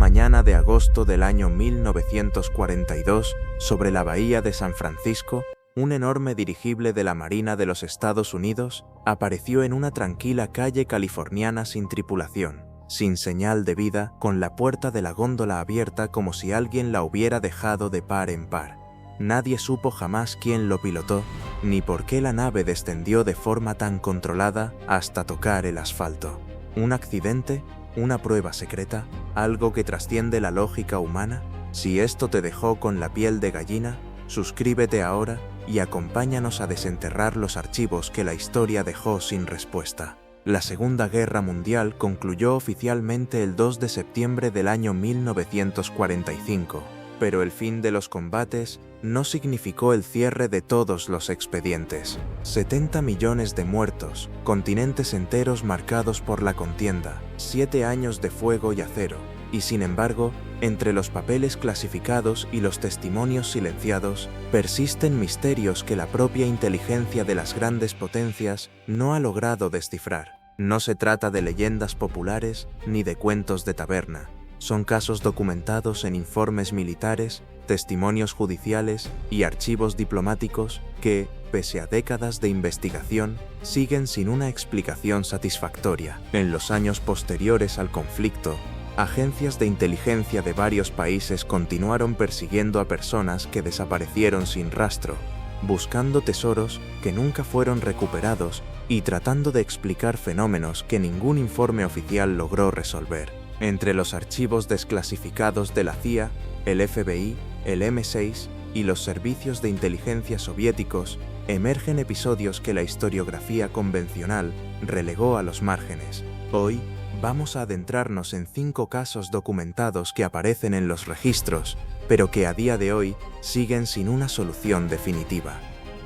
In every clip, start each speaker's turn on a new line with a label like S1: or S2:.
S1: mañana de agosto del año 1942, sobre la bahía de San Francisco, un enorme dirigible de la Marina de los Estados Unidos apareció en una tranquila calle californiana sin tripulación, sin señal de vida, con la puerta de la góndola abierta como si alguien la hubiera dejado de par en par. Nadie supo jamás quién lo pilotó, ni por qué la nave descendió de forma tan controlada hasta tocar el asfalto. ¿Un accidente? ¿Una prueba secreta? ¿Algo que trasciende la lógica humana? Si esto te dejó con la piel de gallina, suscríbete ahora y acompáñanos a desenterrar los archivos que la historia dejó sin respuesta. La Segunda Guerra Mundial concluyó oficialmente el 2 de septiembre del año 1945, pero el fin de los combates no significó el cierre de todos los expedientes. 70 millones de muertos, continentes enteros marcados por la contienda, 7 años de fuego y acero, y sin embargo, entre los papeles clasificados y los testimonios silenciados, persisten misterios que la propia inteligencia de las grandes potencias no ha logrado descifrar. No se trata de leyendas populares ni de cuentos de taberna. Son casos documentados en informes militares, testimonios judiciales y archivos diplomáticos que, pese a décadas de investigación, siguen sin una explicación satisfactoria. En los años posteriores al conflicto, agencias de inteligencia de varios países continuaron persiguiendo a personas que desaparecieron sin rastro, buscando tesoros que nunca fueron recuperados y tratando de explicar fenómenos que ningún informe oficial logró resolver. Entre los archivos desclasificados de la CIA, el FBI, el M6 y los servicios de inteligencia soviéticos, emergen episodios que la historiografía convencional relegó a los márgenes. Hoy, vamos a adentrarnos en 5 casos documentados que aparecen en los registros, pero que a día de hoy siguen sin una solución definitiva.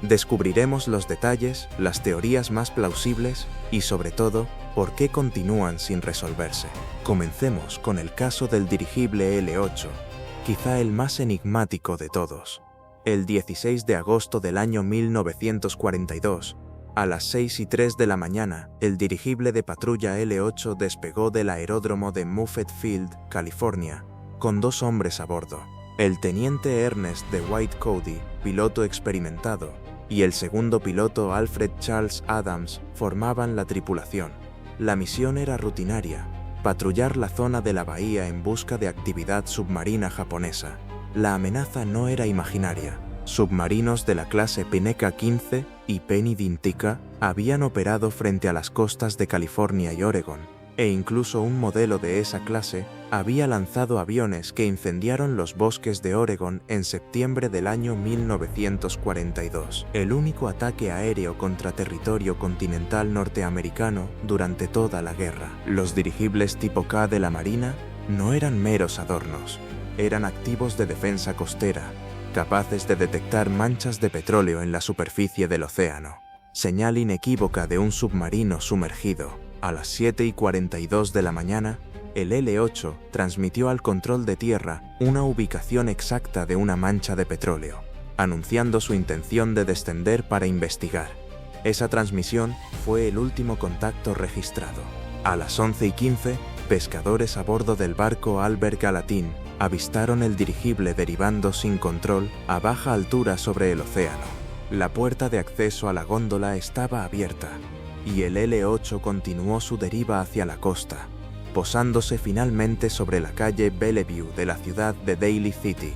S1: Descubriremos los detalles, las teorías más plausibles y, sobre todo, por qué continúan sin resolverse. Comencemos con el caso del dirigible L-8, quizá el más enigmático de todos. El 16 de agosto del año 1942, a las 6:03 de la mañana, el dirigible de patrulla L-8 despegó del aeródromo de Moffett Field, California, con 2 hombres a bordo. El teniente Ernest de White Cody, piloto experimentado, y el segundo piloto Alfred Charles Adams formaban la tripulación. La misión era rutinaria: patrullar la zona de la bahía en busca de actividad submarina japonesa. La amenaza no era imaginaria. Submarinos de la clase Pineka 15 y Penny Dintica habían operado frente a las costas de California y Oregon, e incluso un modelo de esa clase había lanzado aviones que incendiaron los bosques de Oregon en septiembre del año 1942. El único ataque aéreo contra territorio continental norteamericano durante toda la guerra. Los dirigibles tipo K de la Marina no eran meros adornos, eran activos de defensa costera, capaces de detectar manchas de petróleo en la superficie del océano, señal inequívoca de un submarino sumergido. A las 7:42 de la mañana, el L-8 transmitió al control de tierra una ubicación exacta de una mancha de petróleo, anunciando su intención de descender para investigar. Esa transmisión fue el último contacto registrado. A las 11:15, pescadores a bordo del barco Albert Gallatin avistaron el dirigible derivando sin control a baja altura sobre el océano. La puerta de acceso a la góndola estaba abierta, y el L-8 continuó su deriva hacia la costa, posándose finalmente sobre la calle Bellevue de la ciudad de Daly City,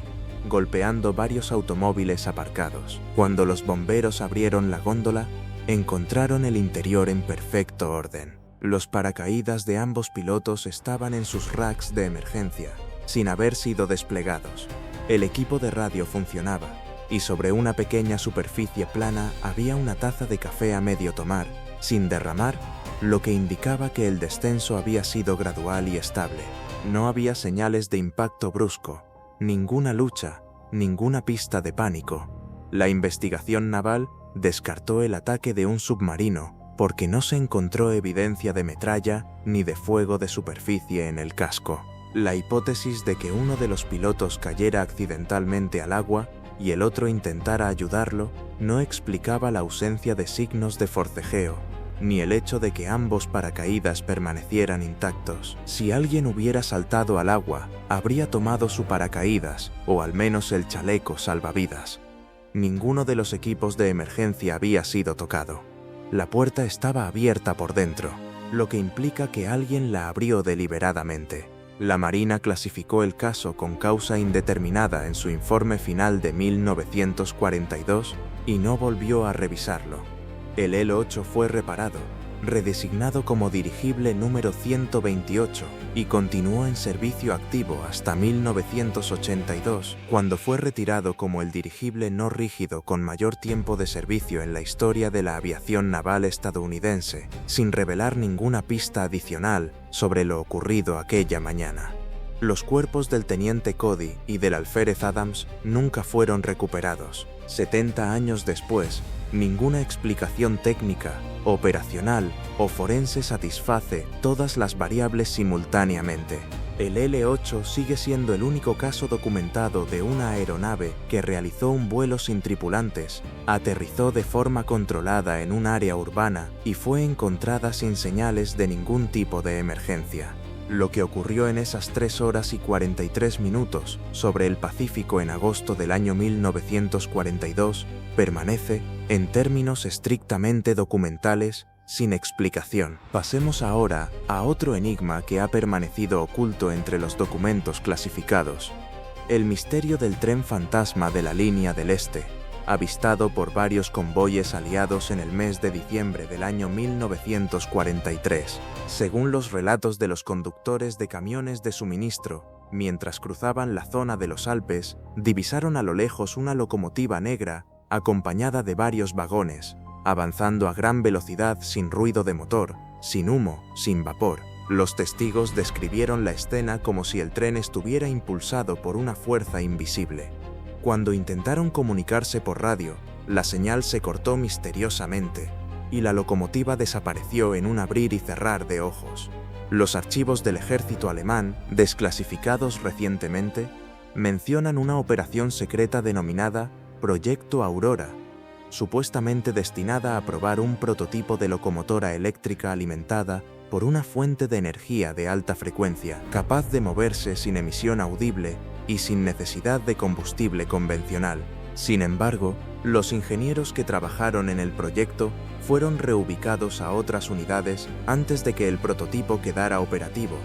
S1: golpeando varios automóviles aparcados. Cuando los bomberos abrieron la góndola, encontraron el interior en perfecto orden. Los paracaídas de ambos pilotos estaban en sus racks de emergencia, sin haber sido desplegados. El equipo de radio funcionaba, y sobre una pequeña superficie plana había una taza de café a medio tomar, sin derramar, lo que indicaba que el descenso había sido gradual y estable. No había señales de impacto brusco, ninguna lucha, ninguna pista de pánico. La investigación naval descartó el ataque de un submarino porque no se encontró evidencia de metralla ni de fuego de superficie en el casco. La hipótesis de que uno de los pilotos cayera accidentalmente al agua y el otro intentara ayudarlo no explicaba la ausencia de signos de forcejeo, ni el hecho de que ambos paracaídas permanecieran intactos. Si alguien hubiera saltado al agua, habría tomado su paracaídas, o al menos el chaleco salvavidas. Ninguno de los equipos de emergencia había sido tocado. La puerta estaba abierta por dentro, lo que implica que alguien la abrió deliberadamente. La Marina clasificó el caso con causa indeterminada en su informe final de 1942 y no volvió a revisarlo. El El-8 fue reparado, redesignado como dirigible número 128 y continuó en servicio activo hasta 1982, cuando fue retirado como el dirigible no rígido con mayor tiempo de servicio en la historia de la aviación naval estadounidense, sin revelar ninguna pista adicional sobre lo ocurrido aquella mañana. Los cuerpos del teniente Cody y del alférez Adams nunca fueron recuperados. 70 años después, ninguna explicación técnica, operacional o forense satisface todas las variables simultáneamente. El L-8 sigue siendo el único caso documentado de una aeronave que realizó un vuelo sin tripulantes, aterrizó de forma controlada en un área urbana y fue encontrada sin señales de ningún tipo de emergencia. Lo que ocurrió en esas 3 horas y 43 minutos sobre el Pacífico en agosto del año 1942 permanece, en términos estrictamente documentales, sin explicación. Pasemos ahora a otro enigma que ha permanecido oculto entre los documentos clasificados: el misterio del tren fantasma de la Línea del Este, avistado por varios convoyes aliados en el mes de diciembre del año 1943. Según los relatos de los conductores de camiones de suministro, mientras cruzaban la zona de los Alpes, divisaron a lo lejos una locomotiva negra acompañada de varios vagones, avanzando a gran velocidad sin ruido de motor, sin humo, sin vapor. Los testigos describieron la escena como si el tren estuviera impulsado por una fuerza invisible. Cuando intentaron comunicarse por radio, la señal se cortó misteriosamente y la locomotiva desapareció en un abrir y cerrar de ojos. Los archivos del ejército alemán, desclasificados recientemente, mencionan una operación secreta denominada Proyecto Aurora, supuestamente destinada a probar un prototipo de locomotora eléctrica alimentada por una fuente de energía de alta frecuencia, capaz de moverse sin emisión audible y sin necesidad de combustible convencional. Sin embargo, los ingenieros que trabajaron en el proyecto fueron reubicados a otras unidades antes de que el prototipo quedara operativo,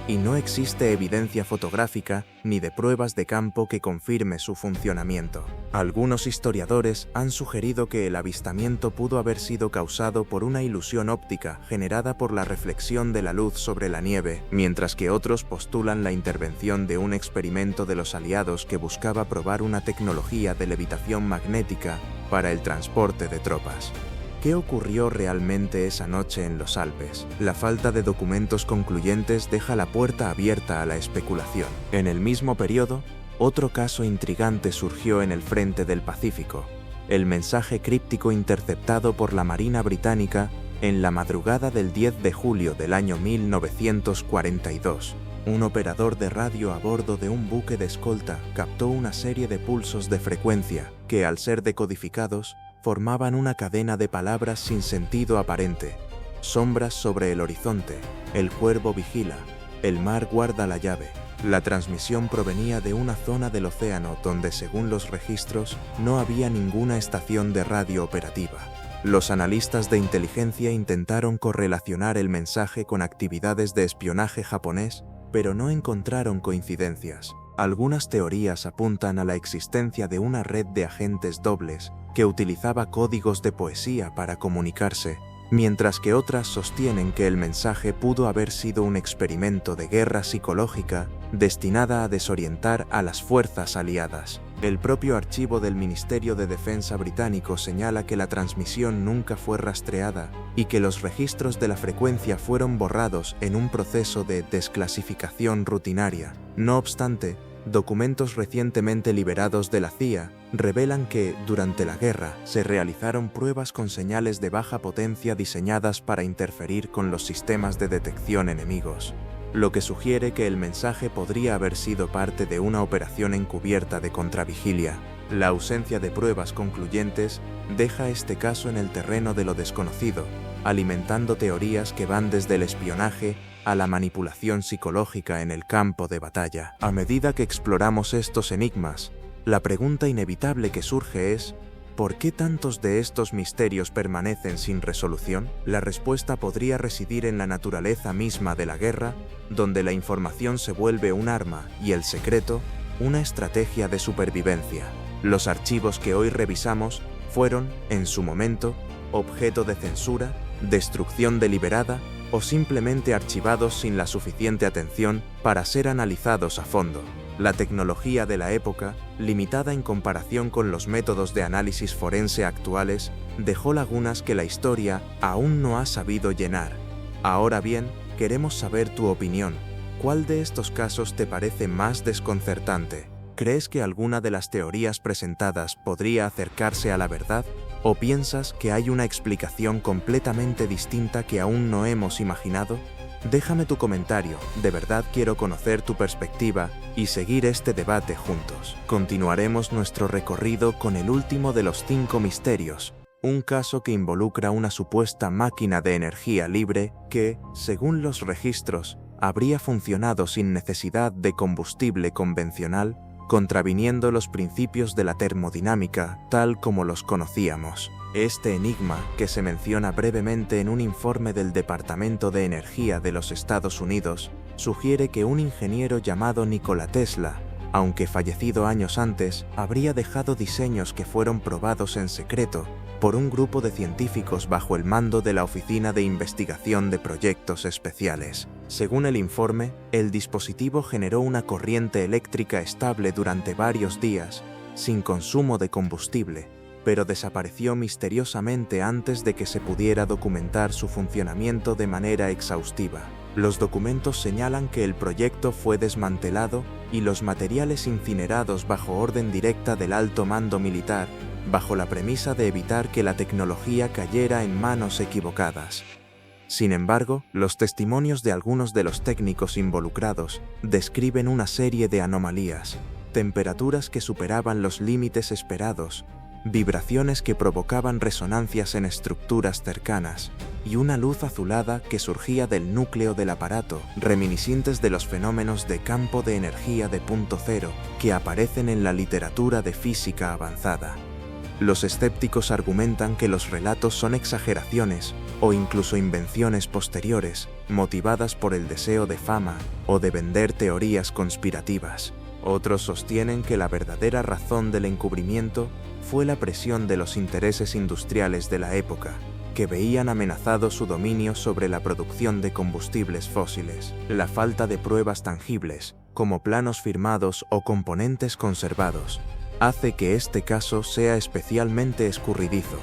S1: y no existe evidencia fotográfica ni de pruebas de campo que confirme su funcionamiento. Algunos historiadores han sugerido que el avistamiento pudo haber sido causado por una ilusión óptica generada por la reflexión de la luz sobre la nieve, mientras que otros postulan la intervención de un experimento de los aliados que buscaba probar una tecnología de levitación magnética para el transporte de tropas. ¿Qué ocurrió realmente esa noche en los Alpes? La falta de documentos concluyentes deja la puerta abierta a la especulación. En el mismo periodo, otro caso intrigante surgió en el frente del Pacífico: el mensaje críptico interceptado por la Marina británica en la madrugada del 10 de julio del año 1942. Un operador de radio a bordo de un buque de escolta captó una serie de pulsos de frecuencia que, al ser decodificados, formaban una cadena de palabras sin sentido aparente: sombras sobre el horizonte, el cuervo vigila, el mar guarda la llave. La transmisión provenía de una zona del océano donde, según los registros, no había ninguna estación de radio operativa. Los analistas de inteligencia intentaron correlacionar el mensaje con actividades de espionaje japonés, pero no encontraron coincidencias. Algunas teorías apuntan a la existencia de una red de agentes dobles que utilizaba códigos de poesía para comunicarse, mientras que otras sostienen que el mensaje pudo haber sido un experimento de guerra psicológica destinada a desorientar a las fuerzas aliadas. El propio archivo del Ministerio de Defensa británico señala que la transmisión nunca fue rastreada y que los registros de la frecuencia fueron borrados en un proceso de desclasificación rutinaria. No obstante, documentos recientemente liberados de la CIA revelan que, durante la guerra, se realizaron pruebas con señales de baja potencia diseñadas para interferir con los sistemas de detección enemigos, lo que sugiere que el mensaje podría haber sido parte de una operación encubierta de contravigilia. La ausencia de pruebas concluyentes deja este caso en el terreno de lo desconocido, alimentando teorías que van desde el espionaje a la manipulación psicológica en el campo de batalla. A medida que exploramos estos enigmas, la pregunta inevitable que surge es: ¿por qué tantos de estos misterios permanecen sin resolución? La respuesta podría residir en la naturaleza misma de la guerra, donde la información se vuelve un arma y el secreto una estrategia de supervivencia. Los archivos que hoy revisamos fueron, en su momento, objeto de censura, destrucción deliberada o simplemente archivados sin la suficiente atención para ser analizados a fondo. La tecnología de la época, limitada en comparación con los métodos de análisis forense actuales, dejó lagunas que la historia aún no ha sabido llenar. Ahora bien, queremos saber tu opinión. ¿Cuál de estos casos te parece más desconcertante? ¿Crees que alguna de las teorías presentadas podría acercarse a la verdad? ¿O piensas que hay una explicación completamente distinta que aún no hemos imaginado? Déjame tu comentario, de verdad quiero conocer tu perspectiva y seguir este debate juntos. Continuaremos nuestro recorrido con el último de los 5 misterios, un caso que involucra una supuesta máquina de energía libre que, según los registros, habría funcionado sin necesidad de combustible convencional, contraviniendo los principios de la termodinámica tal como los conocíamos. Este enigma, que se menciona brevemente en un informe del Departamento de Energía de los Estados Unidos, sugiere que un ingeniero llamado Nikola Tesla, aunque fallecido años antes, habría dejado diseños que fueron probados en secreto por un grupo de científicos bajo el mando de la Oficina de Investigación de Proyectos Especiales. Según el informe, el dispositivo generó una corriente eléctrica estable durante varios días, sin consumo de combustible, pero desapareció misteriosamente antes de que se pudiera documentar su funcionamiento de manera exhaustiva. Los documentos señalan que el proyecto fue desmantelado y los materiales incinerados bajo orden directa del alto mando militar, bajo la premisa de evitar que la tecnología cayera en manos equivocadas. Sin embargo, los testimonios de algunos de los técnicos involucrados describen una serie de anomalías: temperaturas que superaban los límites esperados, vibraciones que provocaban resonancias en estructuras cercanas, y una luz azulada que surgía del núcleo del aparato, reminiscentes de los fenómenos de campo de energía de punto cero que aparecen en la literatura de física avanzada. Los escépticos argumentan que los relatos son exageraciones o incluso invenciones posteriores, motivadas por el deseo de fama o de vender teorías conspirativas. Otros sostienen que la verdadera razón del encubrimiento fue la presión de los intereses industriales de la época, que veían amenazado su dominio sobre la producción de combustibles fósiles. La falta de pruebas tangibles, como planos firmados o componentes conservados, hace que este caso sea especialmente escurridizo.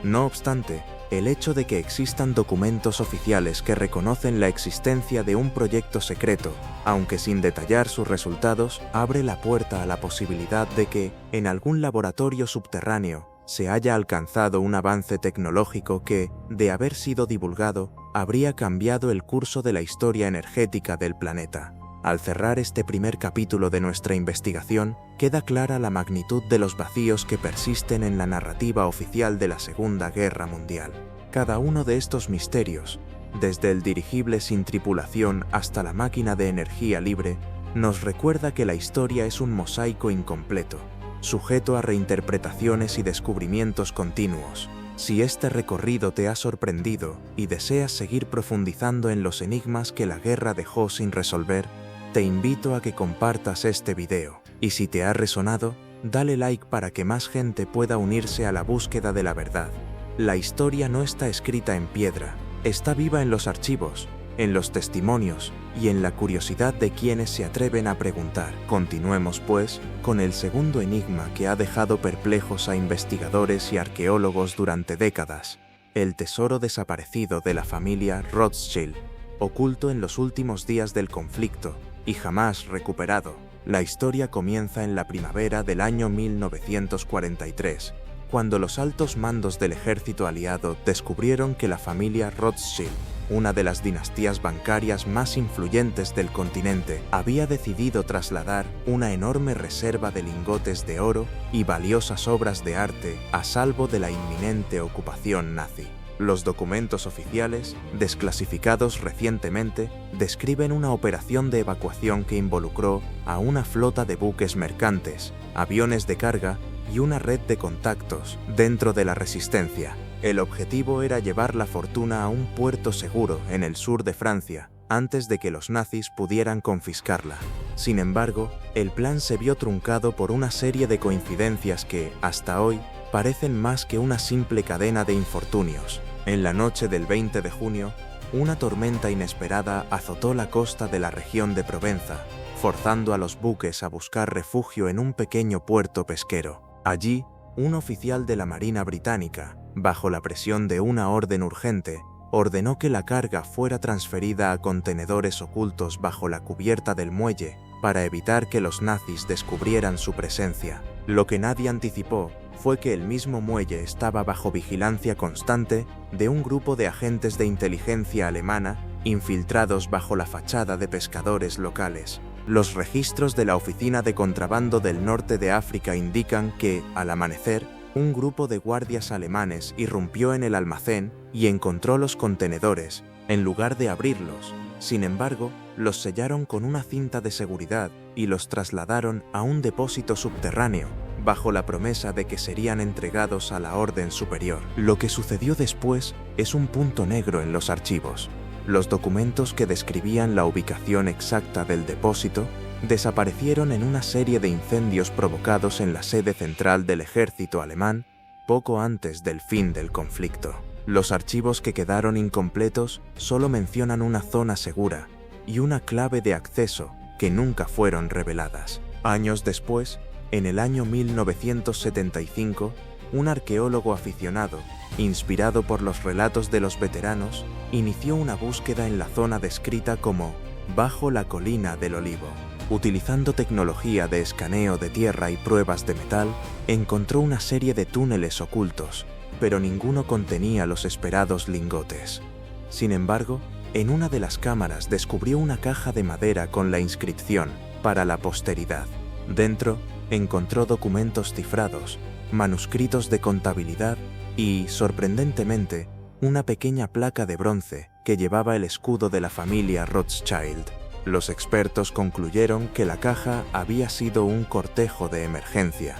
S1: No obstante, el hecho de que existan documentos oficiales que reconocen la existencia de un proyecto secreto, aunque sin detallar sus resultados, abre la puerta a la posibilidad de que, en algún laboratorio subterráneo, se haya alcanzado un avance tecnológico que, de haber sido divulgado, habría cambiado el curso de la historia energética del planeta. Al cerrar este primer capítulo de nuestra investigación, queda clara la magnitud de los vacíos que persisten en la narrativa oficial de la Segunda Guerra Mundial. Cada uno de estos misterios, desde el dirigible sin tripulación hasta la máquina de energía libre, nos recuerda que la historia es un mosaico incompleto, sujeto a reinterpretaciones y descubrimientos continuos. Si este recorrido te ha sorprendido y deseas seguir profundizando en los enigmas que la guerra dejó sin resolver, te invito a que compartas este video. Y si te ha resonado, dale like para que más gente pueda unirse a la búsqueda de la verdad. La historia no está escrita en piedra, está viva en los archivos, en los testimonios y en la curiosidad de quienes se atreven a preguntar. Continuemos, pues, con el segundo enigma que ha dejado perplejos a investigadores y arqueólogos durante décadas: el tesoro desaparecido de la familia Rothschild, oculto en los últimos días del conflicto y jamás recuperado. La historia comienza en la primavera del año 1943, cuando los altos mandos del ejército aliado descubrieron que la familia Rothschild, una de las dinastías bancarias más influyentes del continente, había decidido trasladar una enorme reserva de lingotes de oro y valiosas obras de arte a salvo de la inminente ocupación nazi. Los documentos oficiales, desclasificados recientemente, describen una operación de evacuación que involucró a una flota de buques mercantes, aviones de carga y una red de contactos dentro de la Resistencia. El objetivo era llevar la fortuna a un puerto seguro en el sur de Francia, antes de que los nazis pudieran confiscarla. Sin embargo, el plan se vio truncado por una serie de coincidencias que, hasta hoy, parecen más que una simple cadena de infortunios. En la noche del 20 de junio, una tormenta inesperada azotó la costa de la región de Provenza, forzando a los buques a buscar refugio en un pequeño puerto pesquero. Allí, un oficial de la Marina británica, bajo la presión de una orden urgente, ordenó que la carga fuera transferida a contenedores ocultos bajo la cubierta del muelle para evitar que los nazis descubrieran su presencia. Lo que nadie anticipó fue que el mismo muelle estaba bajo vigilancia constante de un grupo de agentes de inteligencia alemana infiltrados bajo la fachada de pescadores locales. Los registros de la Oficina de Contrabando del Norte de África indican que, al amanecer, un grupo de guardias alemanes irrumpió en el almacén y encontró los contenedores, en lugar de abrirlos. Sin embargo, los sellaron con una cinta de seguridad y los trasladaron a un depósito subterráneo, bajo la promesa de que serían entregados a la orden superior. Lo que sucedió después es un punto negro en los archivos. Los documentos que describían la ubicación exacta del depósito desaparecieron en una serie de incendios provocados en la sede central del ejército alemán poco antes del fin del conflicto. Los archivos que quedaron incompletos solo mencionan una zona segura y una clave de acceso que nunca fueron reveladas. Años después, en el año 1975, un arqueólogo aficionado, inspirado por los relatos de los veteranos, inició una búsqueda en la zona descrita como Bajo la Colina del Olivo. Utilizando tecnología de escaneo de tierra y pruebas de metal, encontró una serie de túneles ocultos, pero ninguno contenía los esperados lingotes. Sin embargo, en una de las cámaras descubrió una caja de madera con la inscripción «Para la posteridad». Dentro, encontró documentos cifrados, manuscritos de contabilidad y, sorprendentemente, una pequeña placa de bronce que llevaba el escudo de la familia Rothschild. Los expertos concluyeron que la caja había sido un cortejo de emergencia,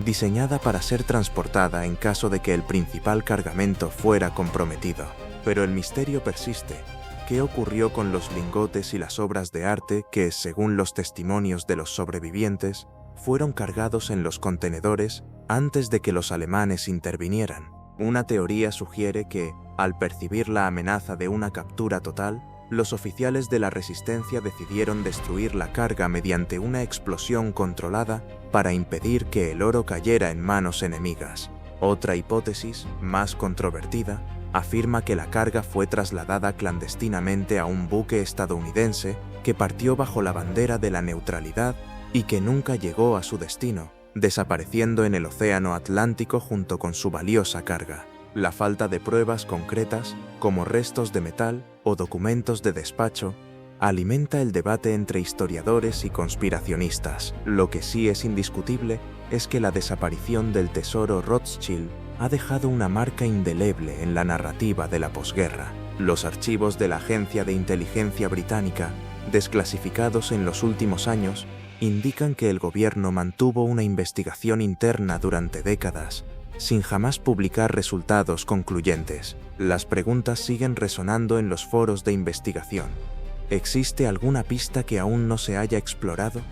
S1: diseñada para ser transportada en caso de que el principal cargamento fuera comprometido. Pero el misterio persiste. ¿Qué ocurrió con los lingotes y las obras de arte que, según los testimonios de los sobrevivientes, fueron cargados en los contenedores antes de que los alemanes intervinieran? Una teoría sugiere que, al percibir la amenaza de una captura total, los oficiales de la Resistencia decidieron destruir la carga mediante una explosión controlada para impedir que el oro cayera en manos enemigas. Otra hipótesis, más controvertida, afirma que la carga fue trasladada clandestinamente a un buque estadounidense que partió bajo la bandera de la neutralidad y que nunca llegó a su destino, desapareciendo en el Océano Atlántico junto con su valiosa carga. La falta de pruebas concretas, como restos de metal o documentos de despacho, alimenta el debate entre historiadores y conspiracionistas. Lo que sí es indiscutible es que la desaparición del tesoro Rothschild ha dejado una marca indeleble en la narrativa de la posguerra. Los archivos de la Agencia de Inteligencia Británica, desclasificados en los últimos años, indican que el gobierno mantuvo una investigación interna durante décadas, sin jamás publicar resultados concluyentes. Las preguntas siguen resonando en los foros de investigación. ¿Existe alguna pista que aún no se haya explorado?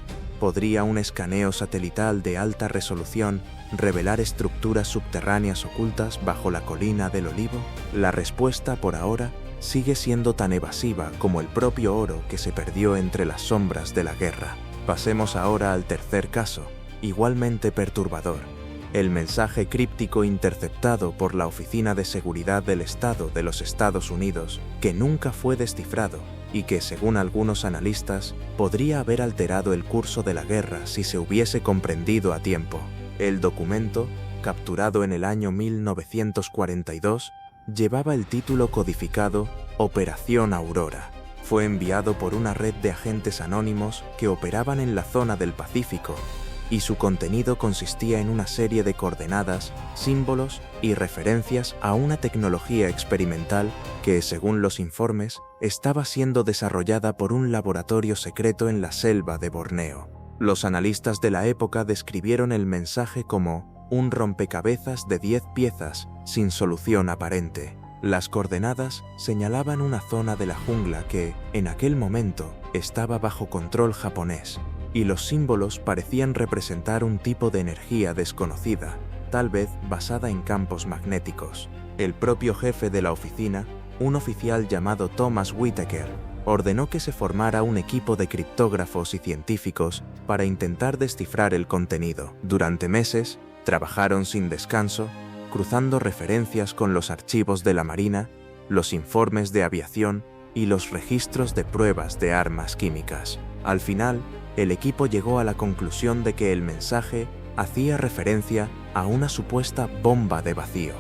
S1: ¿Podría un escaneo satelital de alta resolución revelar estructuras subterráneas ocultas bajo la colina del Olivo? La respuesta, por ahora, sigue siendo tan evasiva como el propio oro que se perdió entre las sombras de la guerra. Pasemos ahora al tercer caso, igualmente perturbador: el mensaje críptico interceptado por la Oficina de Seguridad del Estado de los Estados Unidos, que nunca fue descifrado y que, según algunos analistas, podría haber alterado el curso de la guerra si se hubiese comprendido a tiempo. El documento, capturado en el año 1942, llevaba el título codificado Operación Aurora. Fue enviado por una red de agentes anónimos que operaban en la zona del Pacífico y su contenido consistía en una serie de coordenadas, símbolos y referencias a una tecnología experimental que, según los informes, estaba siendo desarrollada por un laboratorio secreto en la selva de Borneo. Los analistas de la época describieron el mensaje como un rompecabezas de 10 piezas sin solución aparente. Las coordenadas señalaban una zona de la jungla que, en aquel momento, estaba bajo control japonés, y los símbolos parecían representar un tipo de energía desconocida, tal vez basada en campos magnéticos. El propio jefe de la oficina, un oficial llamado Thomas Whittaker, ordenó que se formara un equipo de criptógrafos y científicos para intentar descifrar el contenido. Durante meses, trabajaron sin descanso, cruzando referencias con los archivos de la Marina, los informes de aviación y los registros de pruebas de armas químicas. Al final, el equipo llegó a la conclusión de que el mensaje hacía referencia a una supuesta bomba de vacío,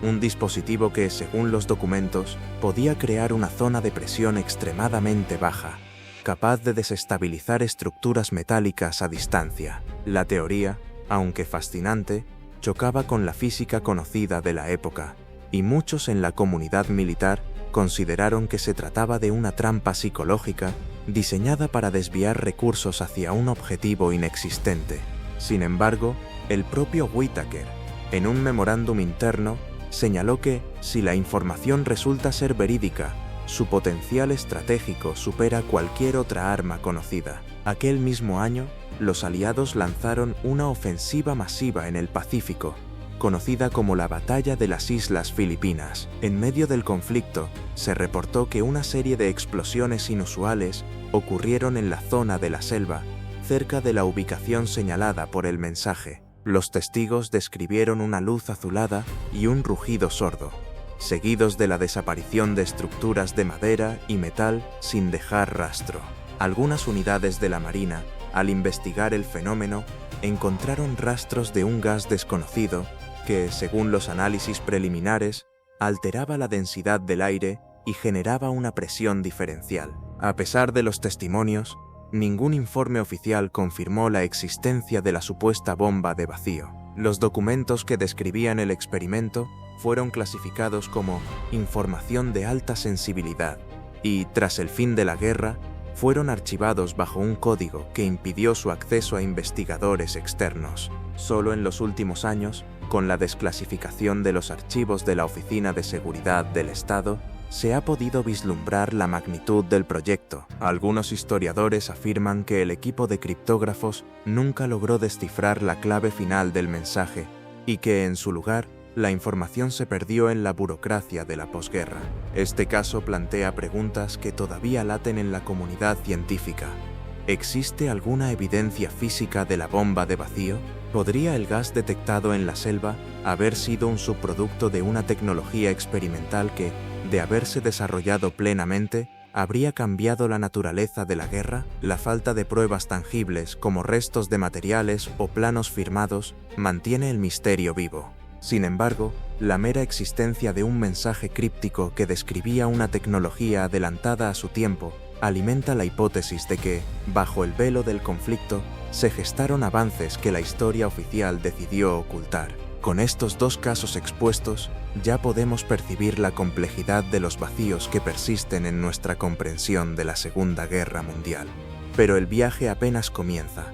S1: un dispositivo que, según los documentos, podía crear una zona de presión extremadamente baja, capaz de desestabilizar estructuras metálicas a distancia. La teoría, aunque fascinante, chocaba con la física conocida de la época, y muchos en la comunidad militar consideraron que se trataba de una trampa psicológica diseñada para desviar recursos hacia un objetivo inexistente. Sin embargo, el propio Whittaker, en un memorándum interno, señaló que, si la información resulta ser verídica, su potencial estratégico supera cualquier otra arma conocida. Aquel mismo año, los aliados lanzaron una ofensiva masiva en el Pacífico, conocida como la Batalla de las Islas Filipinas. En medio del conflicto, se reportó que una serie de explosiones inusuales ocurrieron en la zona de la selva, cerca de la ubicación señalada por el mensaje. Los testigos describieron una luz azulada y un rugido sordo, seguidos de la desaparición de estructuras de madera y metal sin dejar rastro. Algunas unidades de la Marina, al investigar el fenómeno, encontraron rastros de un gas desconocido que, según los análisis preliminares, alteraba la densidad del aire y generaba una presión diferencial. A pesar de los testimonios, ningún informe oficial confirmó la existencia de la supuesta bomba de vacío. Los documentos que describían el experimento fueron clasificados como información de alta sensibilidad y, tras el fin de la guerra, fueron archivados bajo un código que impidió su acceso a investigadores externos. Solo en los últimos años, con la desclasificación de los archivos de la Oficina de Seguridad del Estado, se ha podido vislumbrar la magnitud del proyecto. Algunos historiadores afirman que el equipo de criptógrafos nunca logró descifrar la clave final del mensaje y que, en su lugar, la información se perdió en la burocracia de la posguerra. Este caso plantea preguntas que todavía laten en la comunidad científica. ¿Existe alguna evidencia física de la bomba de vacío? ¿Podría el gas detectado en la selva haber sido un subproducto de una tecnología experimental que, de haberse desarrollado plenamente, habría cambiado la naturaleza de la guerra? La falta de pruebas tangibles, como restos de materiales o planos firmados, mantiene el misterio vivo. Sin embargo, la mera existencia de un mensaje críptico que describía una tecnología adelantada a su tiempo alimenta la hipótesis de que, bajo el velo del conflicto, se gestaron avances que la historia oficial decidió ocultar. Con estos dos casos expuestos, ya podemos percibir la complejidad de los vacíos que persisten en nuestra comprensión de la Segunda Guerra Mundial. Pero el viaje apenas comienza.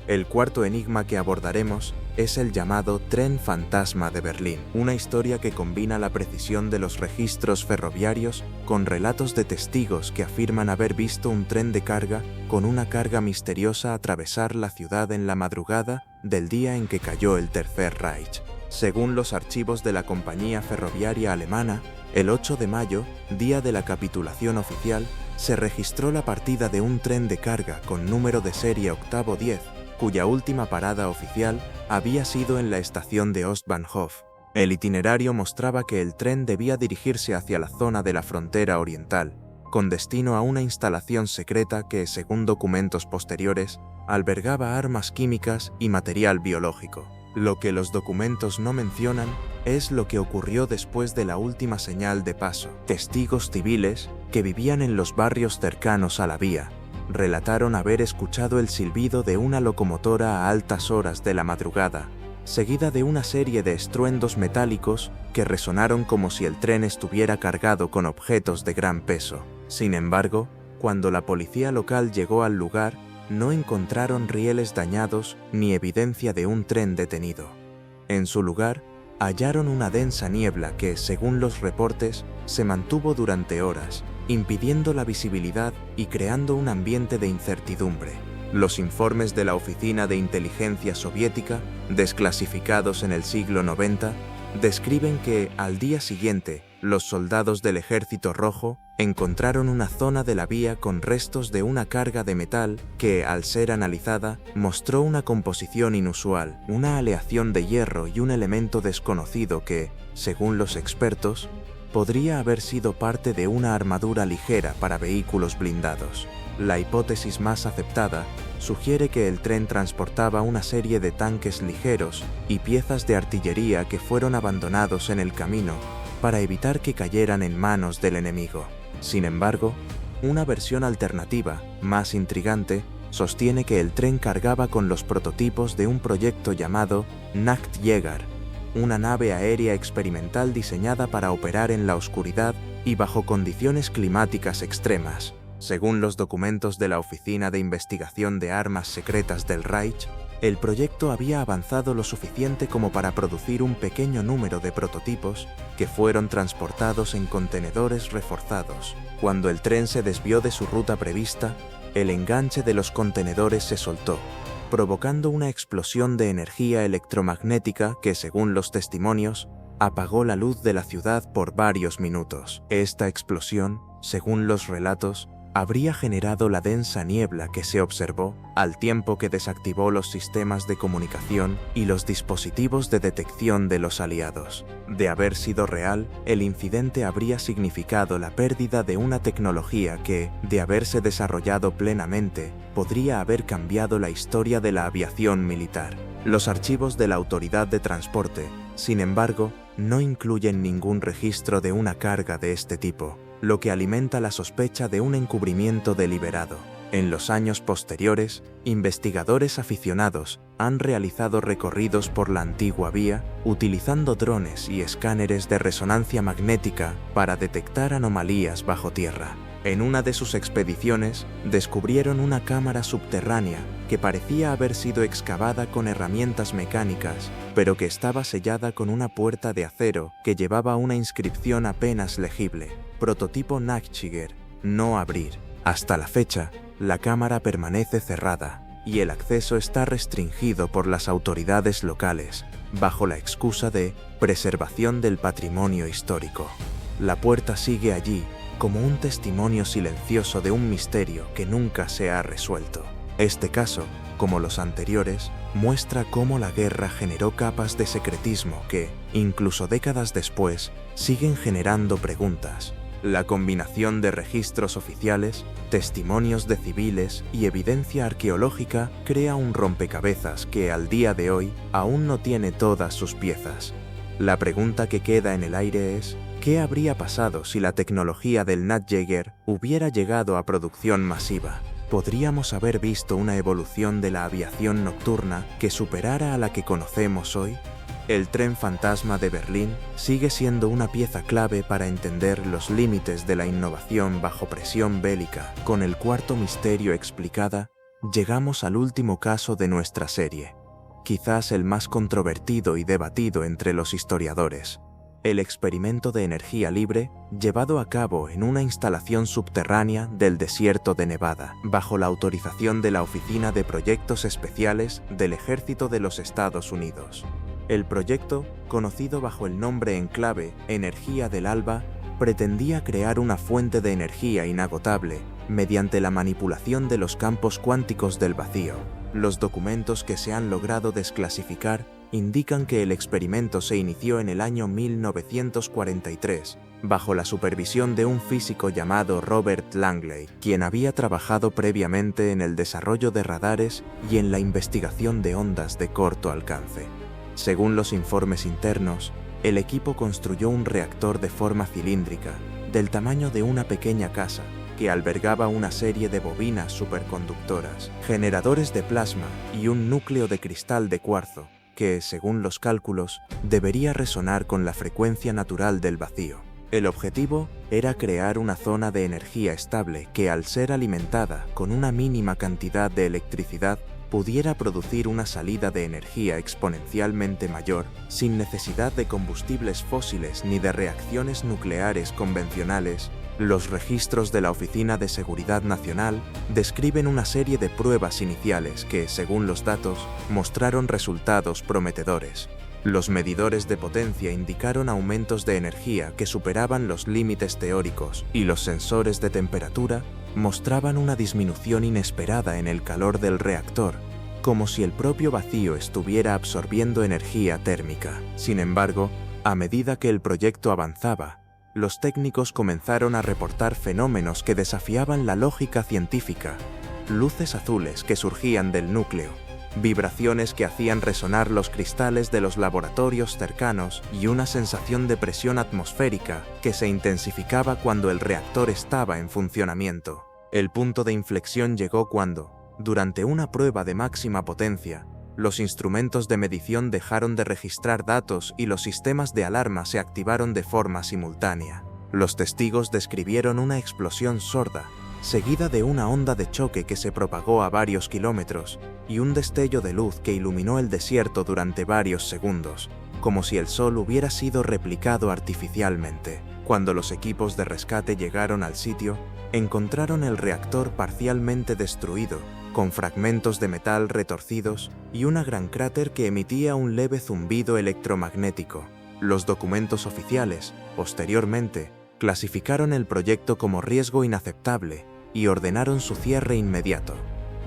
S1: El cuarto enigma que abordaremos es el llamado Tren Fantasma de Berlín, una historia que combina la precisión de los registros ferroviarios con relatos de testigos que afirman haber visto un tren de carga con una carga misteriosa atravesar la ciudad en la madrugada del día en que cayó el Tercer Reich. Según los archivos de la compañía ferroviaria alemana, el 8 de mayo, día de la capitulación oficial, se registró la partida de un tren de carga con número de serie octavo 10, cuya última parada oficial había sido en la estación de Ostbahnhof. El itinerario mostraba que el tren debía dirigirse hacia la zona de la frontera oriental, con destino a una instalación secreta que, según documentos posteriores, albergaba armas químicas y material biológico. Lo que los documentos no mencionan es lo que ocurrió después de la última señal de paso. Testigos civiles, que vivían en los barrios cercanos a la vía, relataron haber escuchado el silbido de una locomotora a altas horas de la madrugada, seguida de una serie de estruendos metálicos que resonaron como si el tren estuviera cargado con objetos de gran peso. Sin embargo, cuando la policía local llegó al lugar, no encontraron rieles dañados ni evidencia de un tren detenido. En su lugar, hallaron una densa niebla que, según los reportes, se mantuvo durante horas, impidiendo la visibilidad y creando un ambiente de incertidumbre. Los informes de la Oficina de Inteligencia Soviética, desclasificados en el siglo 90, describen que, al día siguiente, los soldados del Ejército Rojo encontraron una zona de la vía con restos de una carga de metal que, al ser analizada, mostró una composición inusual, una aleación de hierro y un elemento desconocido que, según los expertos, podría haber sido parte de una armadura ligera para vehículos blindados. La hipótesis más aceptada sugiere que el tren transportaba una serie de tanques ligeros y piezas de artillería que fueron abandonados en el camino para evitar que cayeran en manos del enemigo. Sin embargo, una versión alternativa, más intrigante, sostiene que el tren cargaba con los prototipos de un proyecto llamado Nachtjäger, una nave aérea experimental diseñada para operar en la oscuridad y bajo condiciones climáticas extremas. Según los documentos de la Oficina de Investigación de Armas Secretas del Reich, el proyecto había avanzado lo suficiente como para producir un pequeño número de prototipos que fueron transportados en contenedores reforzados. Cuando el tren se desvió de su ruta prevista, el enganche de los contenedores se soltó, provocando una explosión de energía electromagnética que, según los testimonios, apagó la luz de la ciudad por varios minutos. Esta explosión, según los relatos, habría generado la densa niebla que se observó, al tiempo que desactivó los sistemas de comunicación y los dispositivos de detección de los aliados. De haber sido real, el incidente habría significado la pérdida de una tecnología que, de haberse desarrollado plenamente, podría haber cambiado la historia de la aviación militar. Los archivos de la Autoridad de Transporte, sin embargo, no incluyen ningún registro de una carga de este tipo, lo que alimenta la sospecha de un encubrimiento deliberado. En los años posteriores, investigadores aficionados han realizado recorridos por la antigua vía utilizando drones y escáneres de resonancia magnética para detectar anomalías bajo tierra. En una de sus expediciones, descubrieron una cámara subterránea que parecía haber sido excavada con herramientas mecánicas, pero que estaba sellada con una puerta de acero que llevaba una inscripción apenas legible: prototipo Nachtjäger, no abrir. Hasta la fecha, la cámara permanece cerrada y el acceso está restringido por las autoridades locales, bajo la excusa de preservación del patrimonio histórico. La puerta sigue allí como un testimonio silencioso de un misterio que nunca se ha resuelto. Este caso, como los anteriores, muestra cómo la guerra generó capas de secretismo que, incluso décadas después, siguen generando preguntas. La combinación de registros oficiales, testimonios de civiles y evidencia arqueológica crea un rompecabezas que, al día de hoy, aún no tiene todas sus piezas. La pregunta que queda en el aire es: ¿qué habría pasado si la tecnología del Nachtjäger hubiera llegado a producción masiva? ¿Podríamos haber visto una evolución de la aviación nocturna que superara a la que conocemos hoy? El tren fantasma de Berlín sigue siendo una pieza clave para entender los límites de la innovación bajo presión bélica. Con el cuarto misterio explicada, llegamos al último caso de nuestra serie, quizás el más controvertido y debatido entre los historiadores: el experimento de energía libre llevado a cabo en una instalación subterránea del desierto de Nevada, bajo la autorización de la Oficina de Proyectos Especiales del Ejército de los Estados Unidos. El proyecto, conocido bajo el nombre en clave Energía del Alba, pretendía crear una fuente de energía inagotable mediante la manipulación de los campos cuánticos del vacío. Los documentos que se han logrado desclasificar indican que el experimento se inició en el año 1943, bajo la supervisión de un físico llamado Robert Langley, quien había trabajado previamente en el desarrollo de radares y en la investigación de ondas de corto alcance. Según los informes internos, el equipo construyó un reactor de forma cilíndrica, del tamaño de una pequeña casa, que albergaba una serie de bobinas superconductoras, generadores de plasma y un núcleo de cristal de cuarzo, que, según los cálculos, debería resonar con la frecuencia natural del vacío. El objetivo era crear una zona de energía estable que, al ser alimentada con una mínima cantidad de electricidad, pudiera producir una salida de energía exponencialmente mayor, sin necesidad de combustibles fósiles ni de reacciones nucleares convencionales. Los registros de la Oficina de Seguridad Nacional describen una serie de pruebas iniciales que, según los datos, mostraron resultados prometedores. Los medidores de potencia indicaron aumentos de energía que superaban los límites teóricos, y los sensores de temperatura mostraban una disminución inesperada en el calor del reactor, como si el propio vacío estuviera absorbiendo energía térmica. Sin embargo, a medida que el proyecto avanzaba, los técnicos comenzaron a reportar fenómenos que desafiaban la lógica científica: luces azules que surgían del núcleo, vibraciones que hacían resonar los cristales de los laboratorios cercanos y una sensación de presión atmosférica que se intensificaba cuando el reactor estaba en funcionamiento. El punto de inflexión llegó cuando, durante una prueba de máxima potencia, los instrumentos de medición dejaron de registrar datos y los sistemas de alarma se activaron de forma simultánea. Los testigos describieron una explosión sorda, seguida de una onda de choque que se propagó a varios kilómetros, y un destello de luz que iluminó el desierto durante varios segundos, como si el sol hubiera sido replicado artificialmente. Cuando los equipos de rescate llegaron al sitio, encontraron el reactor parcialmente destruido, con fragmentos de metal retorcidos y una gran cráter que emitía un leve zumbido electromagnético. Los documentos oficiales, posteriormente, clasificaron el proyecto como riesgo inaceptable y ordenaron su cierre inmediato.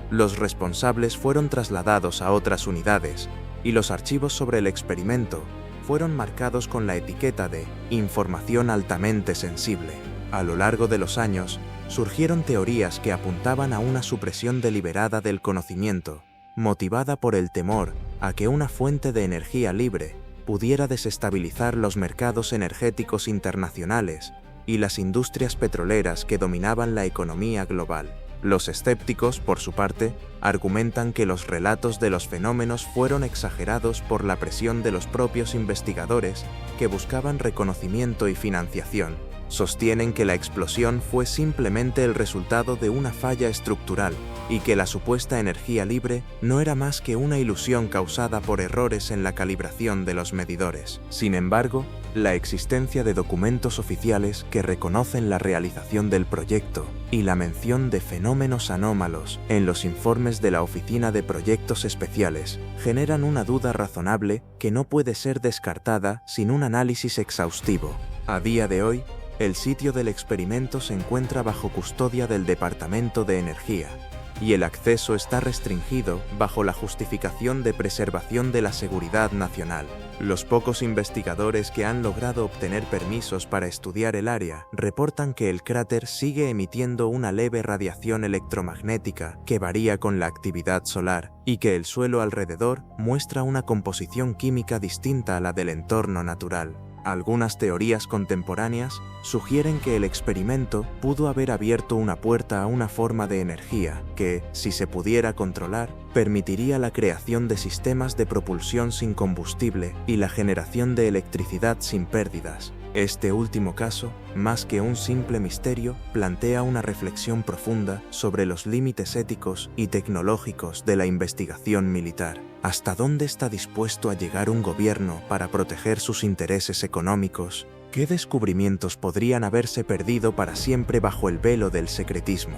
S1: Los responsables fueron trasladados a otras unidades y los archivos sobre el experimento fueron marcados con la etiqueta de información altamente sensible. A lo largo de los años, surgieron teorías que apuntaban a una supresión deliberada del conocimiento, motivada por el temor a que una fuente de energía libre pudiera desestabilizar los mercados energéticos internacionales y las industrias petroleras que dominaban la economía global. Los escépticos, por su parte, argumentan que los relatos de los fenómenos fueron exagerados por la presión de los propios investigadores que buscaban reconocimiento y financiación. Sostienen que la explosión fue simplemente el resultado de una falla estructural y que la supuesta energía libre no era más que una ilusión causada por errores en la calibración de los medidores. Sin embargo, la existencia de documentos oficiales que reconocen la realización del proyecto y la mención de fenómenos anómalos en los informes de la Oficina de Proyectos Especiales generan una duda razonable que no puede ser descartada sin un análisis exhaustivo. A día de hoy, el sitio del experimento se encuentra bajo custodia del Departamento de Energía, y el acceso está restringido bajo la justificación de preservación de la seguridad nacional. Los pocos investigadores que han logrado obtener permisos para estudiar el área reportan que el cráter sigue emitiendo una leve radiación electromagnética que varía con la actividad solar y que el suelo alrededor muestra una composición química distinta a la del entorno natural. Algunas teorías contemporáneas sugieren que el experimento pudo haber abierto una puerta a una forma de energía que, si se pudiera controlar, permitiría la creación de sistemas de propulsión sin combustible y la generación de electricidad sin pérdidas. Este último caso, más que un simple misterio, plantea una reflexión profunda sobre los límites éticos y tecnológicos de la investigación militar. ¿Hasta dónde está dispuesto a llegar un gobierno para proteger sus intereses económicos? ¿Qué descubrimientos podrían haberse perdido para siempre bajo el velo del secretismo?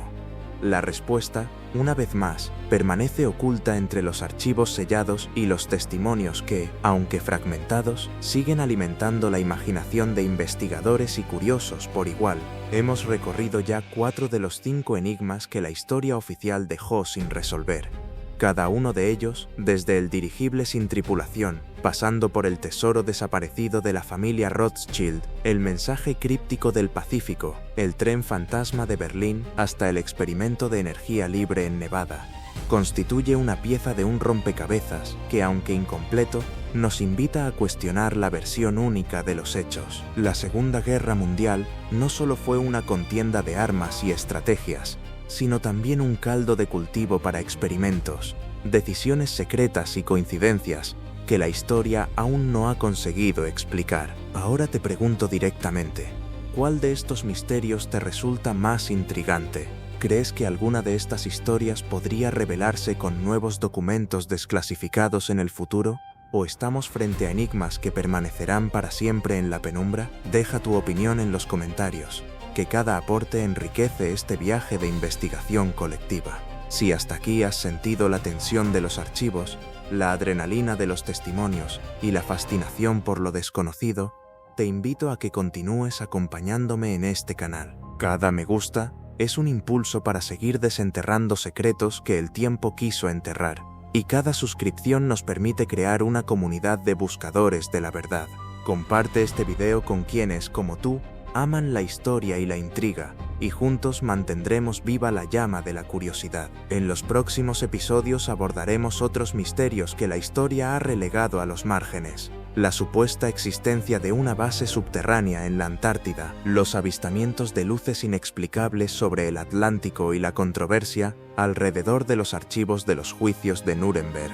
S1: La respuesta, una vez más, permanece oculta entre los archivos sellados y los testimonios que, aunque fragmentados, siguen alimentando la imaginación de investigadores y curiosos por igual. Hemos recorrido ya 4 de los 5 enigmas que la historia oficial dejó sin resolver. Cada uno de ellos, desde el dirigible sin tripulación, pasando por el tesoro desaparecido de la familia Rothschild, el mensaje críptico del Pacífico, el tren fantasma de Berlín, hasta el experimento de energía libre en Nevada. constituye una pieza de un rompecabezas que, aunque incompleto, nos invita a cuestionar la versión única de los hechos. La Segunda Guerra Mundial no solo fue una contienda de armas y estrategias, sino también un caldo de cultivo para experimentos, decisiones secretas y coincidencias que la historia aún no ha conseguido explicar. Ahora te pregunto directamente, ¿cuál de estos misterios te resulta más intrigante? ¿Crees que alguna de estas historias podría revelarse con nuevos documentos desclasificados en el futuro? ¿O estamos frente a enigmas que permanecerán para siempre en la penumbra? Deja tu opinión en los comentarios, que cada aporte enriquece este viaje de investigación colectiva. Si hasta aquí has sentido la tensión de los archivos, la adrenalina de los testimonios y la fascinación por lo desconocido, te invito a que continúes acompañándome en este canal. Cada me gusta es un impulso para seguir desenterrando secretos que el tiempo quiso enterrar, y cada suscripción nos permite crear una comunidad de buscadores de la verdad. Comparte este video con quienes, como tú, aman la historia y la intriga, y juntos mantendremos viva la llama de la curiosidad. En los próximos episodios abordaremos otros misterios que la historia ha relegado a los márgenes: la supuesta existencia de una base subterránea en la Antártida, los avistamientos de luces inexplicables sobre el Atlántico y la controversia alrededor de los archivos de los juicios de Nuremberg.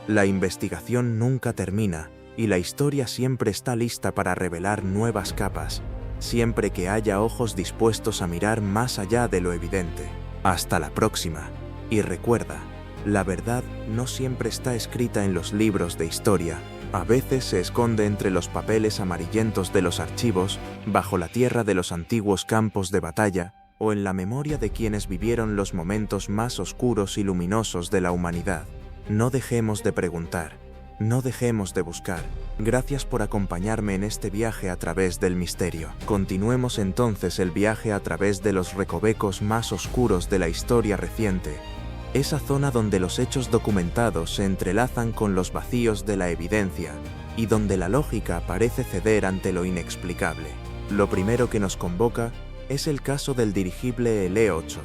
S1: La investigación nunca termina, y la historia siempre está lista para revelar nuevas capas, siempre que haya ojos dispuestos a mirar más allá de lo evidente. Hasta la próxima. Y recuerda, la verdad no siempre está escrita en los libros de historia. A veces se esconde entre los papeles amarillentos de los archivos, bajo la tierra de los antiguos campos de batalla, o en la memoria de quienes vivieron los momentos más oscuros y luminosos de la humanidad. No dejemos de preguntar, no dejemos de buscar. Gracias por acompañarme en este viaje a través del misterio. Continuemos entonces el viaje a través de los recovecos más oscuros de la historia reciente, esa zona donde los hechos documentados se entrelazan con los vacíos de la evidencia y donde la lógica parece ceder ante lo inexplicable. Lo primero que nos convoca es el caso del dirigible L-8,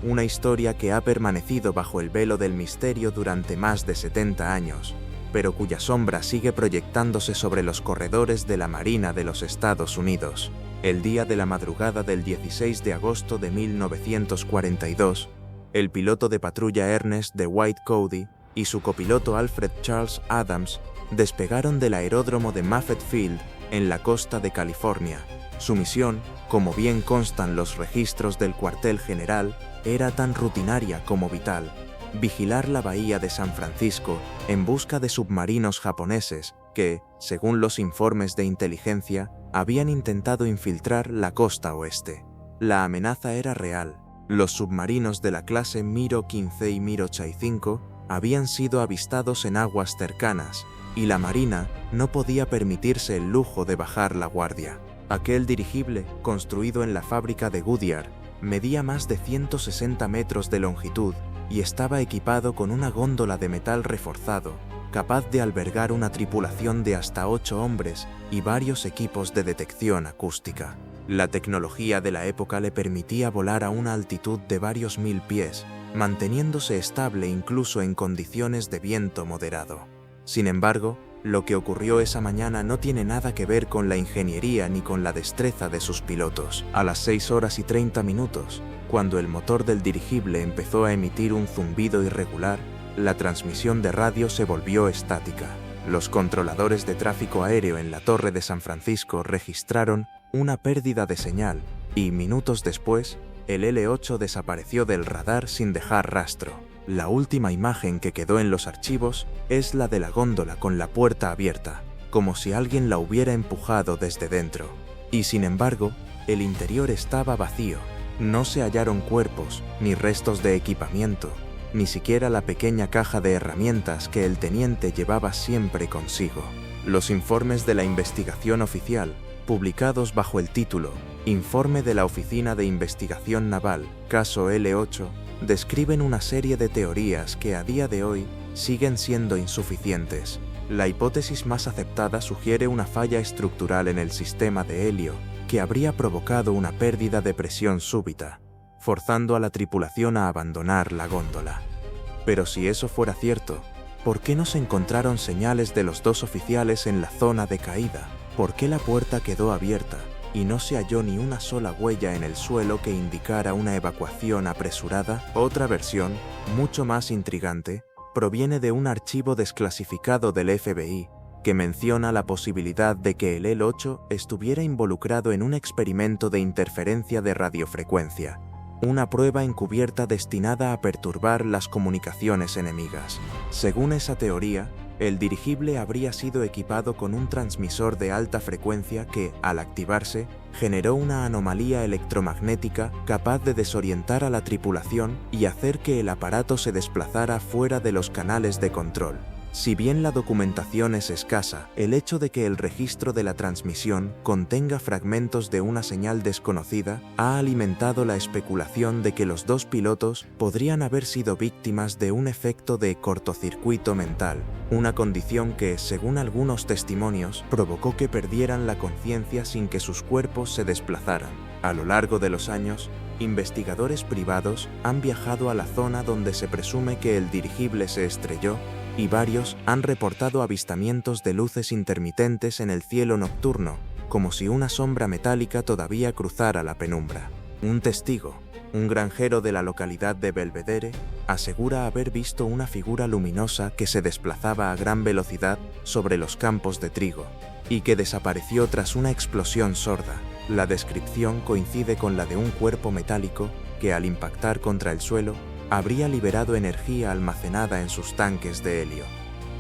S1: una historia que ha permanecido bajo el velo del misterio durante más de 70 años, pero cuya sombra sigue proyectándose sobre los corredores de la Marina de los Estados Unidos. El día de la madrugada del 16 de agosto de 1942, el piloto de patrulla Ernest de White Cody y su copiloto Alfred Charles Adams despegaron del aeródromo de Moffett Field en la costa de California. Su misión, como bien constan los registros del cuartel general, era tan rutinaria como vital: vigilar la bahía de San Francisco en busca de submarinos japoneses que, según los informes de inteligencia, habían intentado infiltrar la costa oeste. La amenaza era real. Los submarinos de la clase Miro 15 y Miro Chai 5 habían sido avistados en aguas cercanas, y la Marina no podía permitirse el lujo de bajar la guardia. Aquel dirigible, construido en la fábrica de Goodyear, medía más de 160 metros de longitud y estaba equipado con una góndola de metal reforzado, capaz de albergar una tripulación de hasta 8 hombres y varios equipos de detección acústica. La tecnología de la época le permitía volar a una altitud de varios 1000 pies, manteniéndose estable incluso en condiciones de viento moderado. Sin embargo, lo que ocurrió esa mañana no tiene nada que ver con la ingeniería ni con la destreza de sus pilotos. A las 6:30, cuando el motor del dirigible empezó a emitir un zumbido irregular, la transmisión de radio se volvió estática. Los controladores de tráfico aéreo en la torre de San Francisco registraron una pérdida de señal y, minutos después, el L-8 desapareció del radar sin dejar rastro. La última imagen que quedó en los archivos es la de la góndola con la puerta abierta, como si alguien la hubiera empujado desde dentro. Y sin embargo, el interior estaba vacío. No se hallaron cuerpos, ni restos de equipamiento, ni siquiera la pequeña caja de herramientas que el teniente llevaba siempre consigo. Los informes de la investigación oficial, publicados bajo el título Informe de la Oficina de Investigación Naval, Caso L-8, describen una serie de teorías que a día de hoy siguen siendo insuficientes. La hipótesis más aceptada sugiere una falla estructural en el sistema de helio que habría provocado una pérdida de presión súbita, forzando a la tripulación a abandonar la góndola. Pero si eso fuera cierto, ¿por qué no se encontraron señales de los dos oficiales en la zona de caída? ¿Por qué la puerta quedó abierta y no se halló ni una sola huella en el suelo que indicara una evacuación apresurada? Otra versión, mucho más intrigante, proviene de un archivo desclasificado del FBI que menciona la posibilidad de que el El-8 estuviera involucrado en un experimento de interferencia de radiofrecuencia, una prueba encubierta destinada a perturbar las comunicaciones enemigas. Según esa teoría, el dirigible habría sido equipado con un transmisor de alta frecuencia que, al activarse, generó una anomalía electromagnética capaz de desorientar a la tripulación y hacer que el aparato se desplazara fuera de los canales de control. Si bien la documentación es escasa, el hecho de que el registro de la transmisión contenga fragmentos de una señal desconocida ha alimentado la especulación de que los dos pilotos podrían haber sido víctimas de un efecto de cortocircuito mental, una condición que, según algunos testimonios, provocó que perdieran la conciencia sin que sus cuerpos se desplazaran. A lo largo de los años, investigadores privados han viajado a la zona donde se presume que el dirigible se estrelló y varios han reportado avistamientos de luces intermitentes en el cielo nocturno, como si una sombra metálica todavía cruzara la penumbra. Un testigo, un granjero de la localidad de Belvedere, asegura haber visto una figura luminosa que se desplazaba a gran velocidad sobre los campos de trigo y que desapareció tras una explosión sorda. La descripción coincide con la de un cuerpo metálico que, al impactar contra el suelo, habría liberado energía almacenada en sus tanques de helio.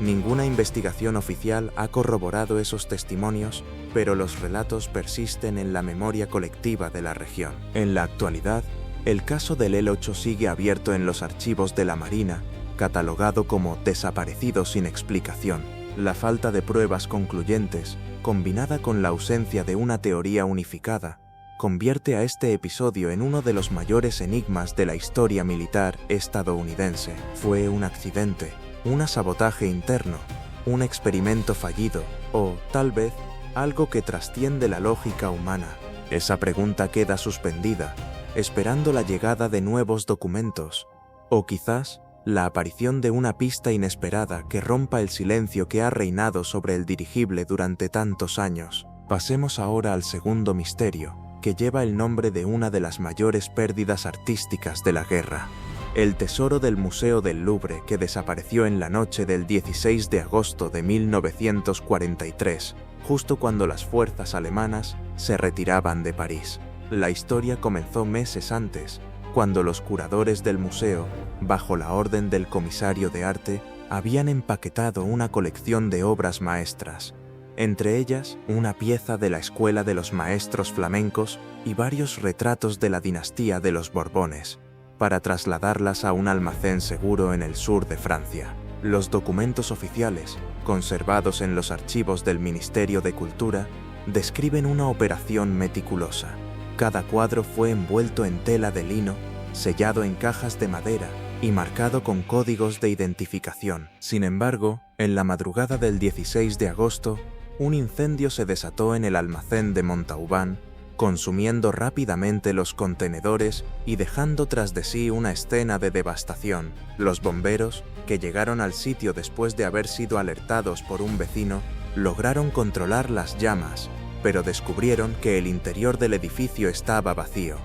S1: Ninguna investigación oficial ha corroborado esos testimonios, pero los relatos persisten en la memoria colectiva de la región. En la actualidad, el caso del El-8 sigue abierto en los archivos de la Marina, catalogado como desaparecido sin explicación. La falta de pruebas concluyentes, combinada con la ausencia de una teoría unificada, convierte a este episodio en uno de los mayores enigmas de la historia militar estadounidense. ¿Fue un accidente, un sabotaje interno, un experimento fallido o, tal vez, algo que trasciende la lógica humana? Esa pregunta queda suspendida, esperando la llegada de nuevos documentos, o quizás la aparición de una pista inesperada que rompa el silencio que ha reinado sobre el dirigible durante tantos años. Pasemos ahora al segundo misterio, que lleva el nombre de una de las mayores pérdidas artísticas de la guerra. El tesoro del Museo del Louvre, que desapareció en la noche del 16 de agosto de 1943, justo cuando las fuerzas alemanas se retiraban de París. La historia comenzó meses antes, cuando los curadores del museo, bajo la orden del comisario de arte, habían empaquetado una colección de obras maestras, entre ellas una pieza de la Escuela de los Maestros Flamencos y varios retratos de la dinastía de los Borbones, para trasladarlas a un almacén seguro en el sur de Francia. Los documentos oficiales, conservados en los archivos del Ministerio de Cultura, describen una operación meticulosa. Cada cuadro fue envuelto en tela de lino, sellado en cajas de madera y marcado con códigos de identificación. Sin embargo, en la madrugada del 16 de agosto, un incendio se desató en el almacén de Montauban, consumiendo rápidamente los contenedores y dejando tras de sí una escena de devastación. Los bomberos, que llegaron al sitio después de haber sido alertados por un vecino, lograron controlar las llamas, pero descubrieron que el interior del edificio estaba vacío.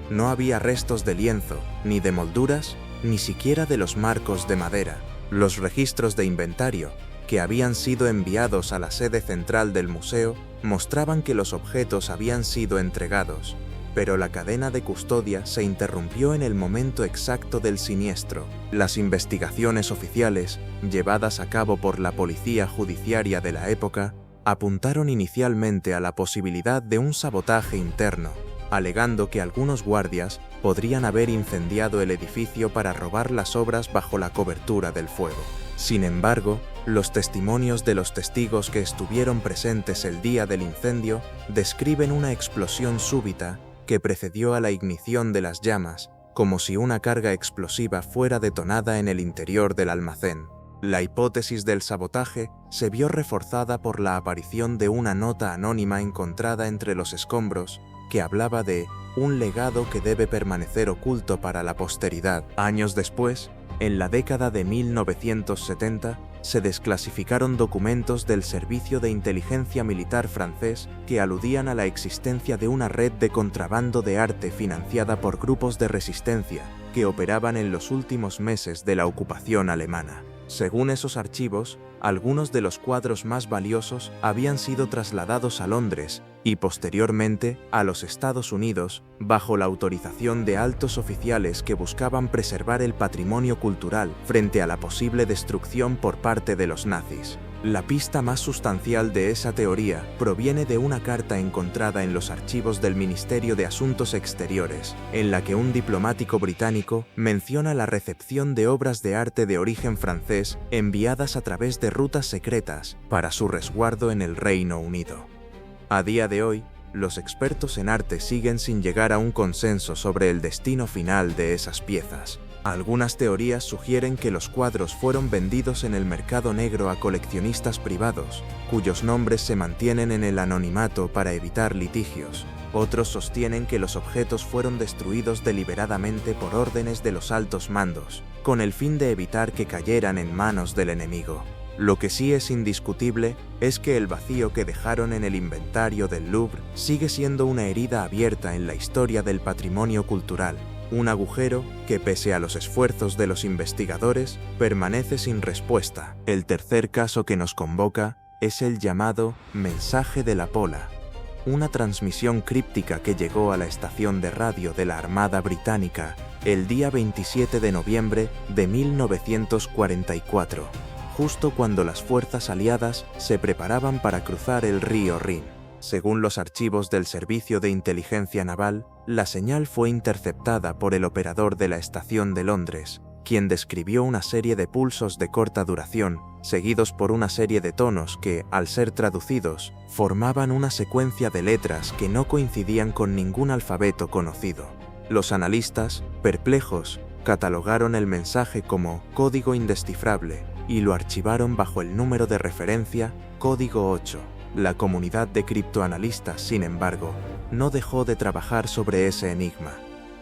S1: No había restos de lienzo, ni de molduras, ni siquiera de los marcos de madera. Los registros de inventario, que habían sido enviados a la sede central del museo, mostraban que los objetos habían sido entregados, pero la cadena de custodia se interrumpió en el momento exacto del siniestro. Las investigaciones oficiales, llevadas a cabo por la policía judiciaria de la época, apuntaron inicialmente a la posibilidad de un sabotaje interno, alegando que algunos guardias podrían haber incendiado el edificio para robar las obras bajo la cobertura del fuego. Sin embargo, los testimonios de los testigos que estuvieron presentes el día del incendio describen una explosión súbita que precedió a la ignición de las llamas, como si una carga explosiva fuera detonada en el interior del almacén. La hipótesis del sabotaje se vio reforzada por la aparición de una nota anónima encontrada entre los escombros que hablaba de un legado que debe permanecer oculto para la posteridad. Años después, En la década de 1970, se desclasificaron documentos del Servicio de Inteligencia Militar francés que aludían a la existencia de una red de contrabando de arte financiada por grupos de resistencia que operaban en los últimos meses de la ocupación alemana. Según esos archivos, algunos de los cuadros más valiosos habían sido trasladados a Londres y posteriormente a los Estados Unidos bajo la autorización de altos oficiales que buscaban preservar el patrimonio cultural frente a la posible destrucción por parte de los nazis. La pista más sustancial de esa teoría proviene de una carta encontrada en los archivos del Ministerio de Asuntos Exteriores, en la que un diplomático británico menciona la recepción de obras de arte de origen francés enviadas a través de rutas secretas para su resguardo en el Reino Unido. A día de hoy, los expertos en arte siguen sin llegar a un consenso sobre el destino final de esas piezas. Algunas teorías sugieren que los cuadros fueron vendidos en el mercado negro a coleccionistas privados, cuyos nombres se mantienen en el anonimato para evitar litigios. Otros sostienen que los objetos fueron destruidos deliberadamente por órdenes de los altos mandos, con el fin de evitar que cayeran en manos del enemigo. Lo que sí es indiscutible es que el vacío que dejaron en el inventario del Louvre sigue siendo una herida abierta en la historia del patrimonio cultural. Un agujero que, pese a los esfuerzos de los investigadores, permanece sin respuesta. El tercer caso que nos convoca es el llamado mensaje de la Pola, una transmisión críptica que llegó a la estación de radio de la Armada Británica el día 27 de noviembre de 1944, justo cuando las fuerzas aliadas se preparaban para cruzar el río Rin. Según los archivos del Servicio de Inteligencia Naval, la señal fue interceptada por el operador de la estación de Londres, quien describió una serie de pulsos de corta duración, seguidos por una serie de tonos que, al ser traducidos, formaban una secuencia de letras que no coincidían con ningún alfabeto conocido. Los analistas, perplejos, catalogaron el mensaje como código indescifrable y lo archivaron bajo el número de referencia código 8. La comunidad de criptoanalistas, sin embargo, no dejó de trabajar sobre ese enigma.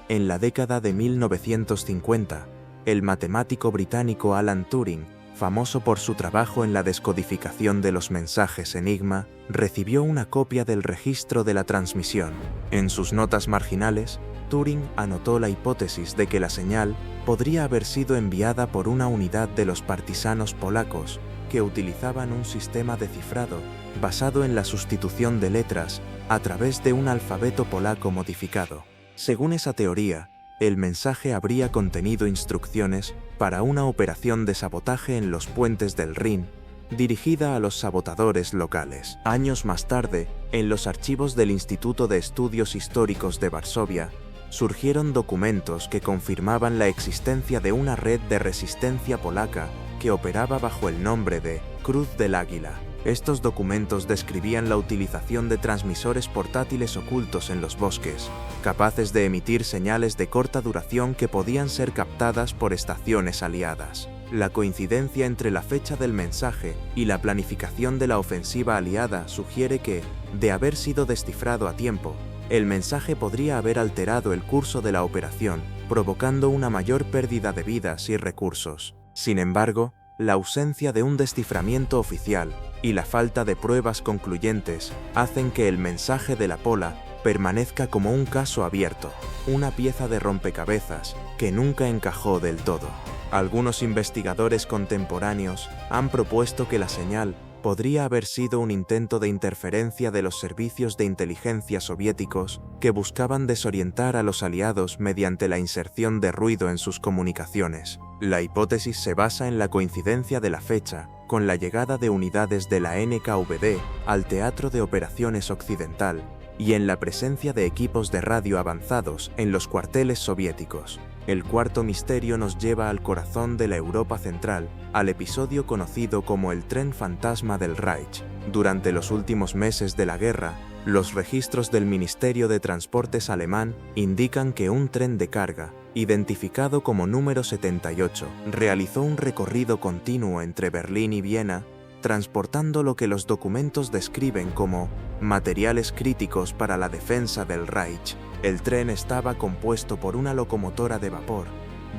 S1: En la década de 1950, el matemático británico Alan Turing, famoso por su trabajo en la descodificación de los mensajes enigma, recibió una copia del registro de la transmisión. En sus notas marginales, Turing anotó la hipótesis de que la señal podría haber sido enviada por una unidad de los partisanos polacos que utilizaban un sistema de cifrado basado en la sustitución de letras a través de un alfabeto polaco modificado. Según esa teoría, el mensaje habría contenido instrucciones para una operación de sabotaje en los puentes del Rin, dirigida a los sabotadores locales. Años más tarde, en los archivos del Instituto de Estudios Históricos de Varsovia, surgieron documentos que confirmaban la existencia de una red de resistencia polaca que operaba bajo el nombre de Cruz del Águila. Estos documentos describían la utilización de transmisores portátiles ocultos en los bosques, capaces de emitir señales de corta duración que podían ser captadas por estaciones aliadas. La coincidencia entre la fecha del mensaje y la planificación de la ofensiva aliada sugiere que, de haber sido descifrado a tiempo, el mensaje podría haber alterado el curso de la operación, provocando una mayor pérdida de vidas y recursos. Sin embargo, la ausencia de un desciframiento oficial y la falta de pruebas concluyentes hacen que el mensaje de la Pola permanezca como un caso abierto, una pieza de rompecabezas que nunca encajó del todo. Algunos investigadores contemporáneos han propuesto que la señal podría haber sido un intento de interferencia de los servicios de inteligencia soviéticos que buscaban desorientar a los aliados mediante la inserción de ruido en sus comunicaciones. La hipótesis se basa en la coincidencia de la fecha con la llegada de unidades de la NKVD al Teatro de Operaciones Occidental y en la presencia de equipos de radio avanzados en los cuarteles soviéticos. El cuarto misterio nos lleva al corazón de la Europa Central, al episodio conocido como el tren fantasma del Reich. Durante los últimos meses de la guerra, los registros del Ministerio de Transportes alemán indican que un tren de carga, identificado como número 78, realizó un recorrido continuo entre Berlín y Viena, transportando lo que los documentos describen como materiales críticos para la defensa del Reich. El tren estaba compuesto por una locomotora de vapor,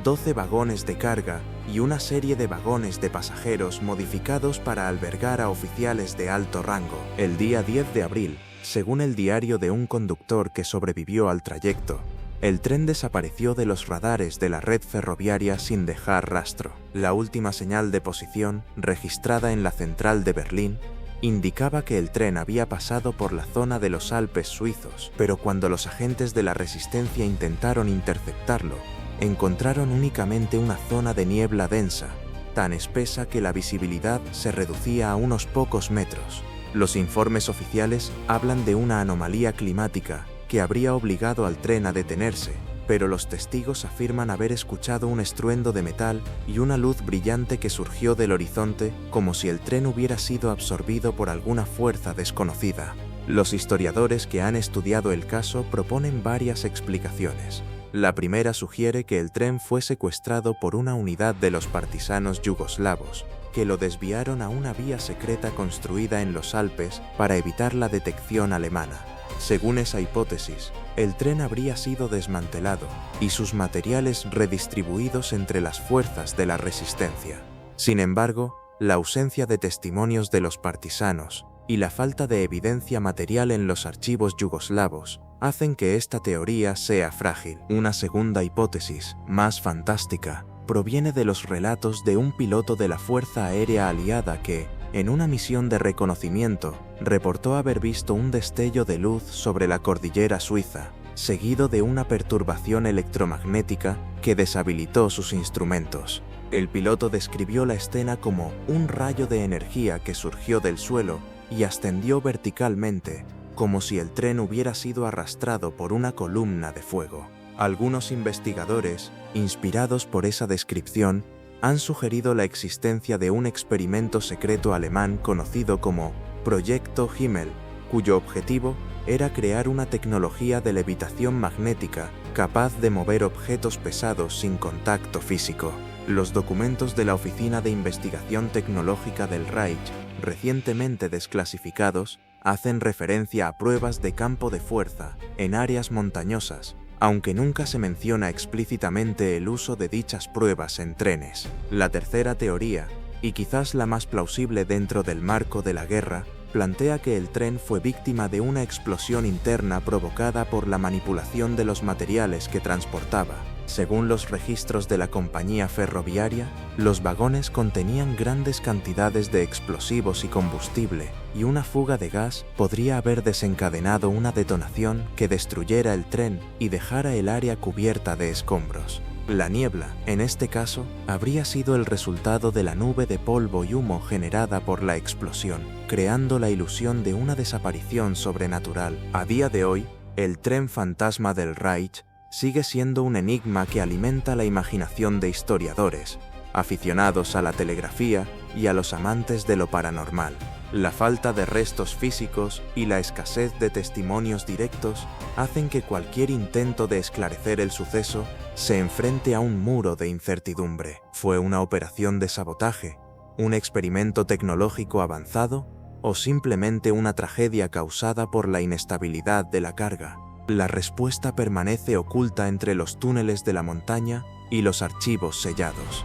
S1: 12 vagones de carga y una serie de vagones de pasajeros modificados para albergar a oficiales de alto rango. El día 10 de abril, según el diario de un conductor que sobrevivió al trayecto, el tren desapareció de los radares de la red ferroviaria sin dejar rastro. La última señal de posición, registrada en la central de Berlín, indicaba que el tren había pasado por la zona de los Alpes suizos, pero cuando los agentes de la resistencia intentaron interceptarlo, encontraron únicamente una zona de niebla densa, tan espesa que la visibilidad se reducía a unos pocos metros. Los informes oficiales hablan de una anomalía climática que habría obligado al tren a detenerse, pero los testigos afirman haber escuchado un estruendo de metal y una luz brillante que surgió del horizonte como si el tren hubiera sido absorbido por alguna fuerza desconocida. Los historiadores que han estudiado el caso proponen varias explicaciones. La primera sugiere que el tren fue secuestrado por una unidad de los partisanos yugoslavos, que lo desviaron a una vía secreta construida en los Alpes para evitar la detección alemana. Según esa hipótesis, el tren habría sido desmantelado y sus materiales redistribuidos entre las fuerzas de la resistencia. Sin embargo, la ausencia de testimonios de los partisanos y la falta de evidencia material en los archivos yugoslavos hacen que esta teoría sea frágil. Una segunda hipótesis, más fantástica, proviene de los relatos de un piloto de la Fuerza Aérea Aliada que, en una misión de reconocimiento, reportó haber visto un destello de luz sobre la cordillera suiza, seguido de una perturbación electromagnética que deshabilitó sus instrumentos. El piloto describió la escena como un rayo de energía que surgió del suelo y ascendió verticalmente, como si el tren hubiera sido arrastrado por una columna de fuego. Algunos investigadores, inspirados por esa descripción, han sugerido la existencia de un experimento secreto alemán conocido como Proyecto Himmel, cuyo objetivo era crear una tecnología de levitación magnética capaz de mover objetos pesados sin contacto físico. Los documentos de la Oficina de Investigación Tecnológica del Reich, recientemente desclasificados, hacen referencia a pruebas de campo de fuerza en áreas montañosas, aunque nunca se menciona explícitamente el uso de dichas pruebas en trenes. La tercera teoría, y quizás la más plausible dentro del marco de la guerra, plantea que el tren fue víctima de una explosión interna provocada por la manipulación de los materiales que transportaba. Según los registros de la compañía ferroviaria, los vagones contenían grandes cantidades de explosivos y combustible, y una fuga de gas podría haber desencadenado una detonación que destruyera el tren y dejara el área cubierta de escombros. La niebla, en este caso, habría sido el resultado de la nube de polvo y humo generada por la explosión, creando la ilusión de una desaparición sobrenatural. A día de hoy, el tren fantasma del Reich sigue siendo un enigma que alimenta la imaginación de historiadores, aficionados a la telegrafía y a los amantes de lo paranormal. La falta de restos físicos y la escasez de testimonios directos hacen que cualquier intento de esclarecer el suceso se enfrente a un muro de incertidumbre. ¿Fue una operación de sabotaje, un experimento tecnológico avanzado o simplemente una tragedia causada por la inestabilidad de la carga? La respuesta permanece oculta entre los túneles de la montaña y los archivos sellados.